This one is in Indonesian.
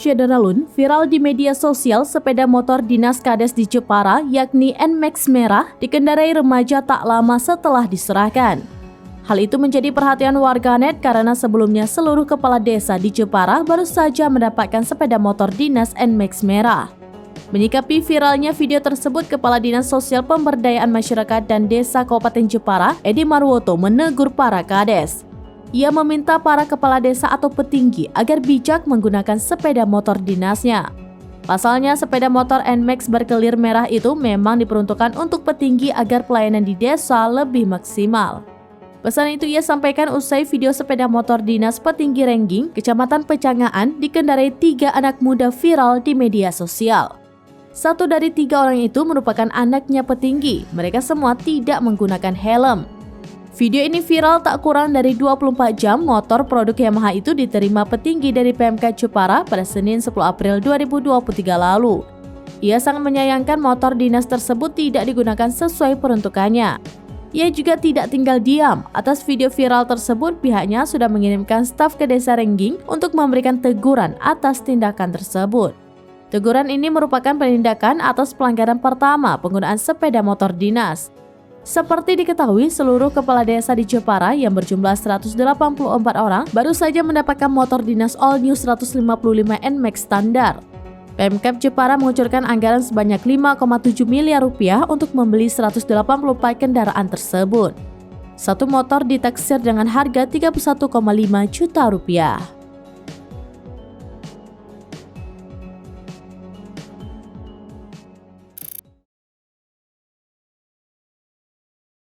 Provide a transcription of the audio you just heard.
Syederalun, viral di media sosial sepeda motor dinas Kades di Jepara yakni NMAX merah dikendarai remaja tak lama setelah diserahkan. Hal itu menjadi perhatian warganet karena sebelumnya seluruh kepala desa di Jepara baru saja mendapatkan sepeda motor dinas NMAX merah. Menyikapi viralnya video tersebut, Kepala Dinas Sosial Pemberdayaan Masyarakat dan Desa Kabupaten Jepara, Edi Marwoto, menegur para Kades. Ia meminta para kepala desa atau petinggi agar bijak menggunakan sepeda motor dinasnya. Pasalnya, sepeda motor NMAX berkelir merah itu memang diperuntukkan untuk petinggi agar pelayanan di desa lebih maksimal. Pesan itu ia sampaikan usai video sepeda motor dinas petinggi Rengging, Kecamatan Pecangaan, dikendarai 3 anak muda viral di media sosial. 1 dari 3 orang itu merupakan anaknya petinggi, mereka semua tidak menggunakan helm. Video ini viral tak kurang dari 24 jam, motor produk Yamaha itu diterima petinggi dari PMK Jepara pada Senin 10 April 2023 lalu. Ia sangat menyayangkan motor dinas tersebut tidak digunakan sesuai peruntukannya. Ia juga tidak tinggal diam. Atas video viral tersebut, pihaknya sudah mengirimkan staf ke Desa Rengging untuk memberikan teguran atas tindakan tersebut. Teguran ini merupakan penindakan atas pelanggaran pertama penggunaan sepeda motor dinas. Seperti diketahui, seluruh kepala desa di Jepara yang berjumlah 184 orang baru saja mendapatkan motor dinas All New 155 NMAX standar. Pemkab Jepara mengucurkan anggaran sebanyak 5,7 miliar rupiah untuk membeli 184 kendaraan tersebut. Satu motor ditaksir dengan harga 31,5 juta rupiah.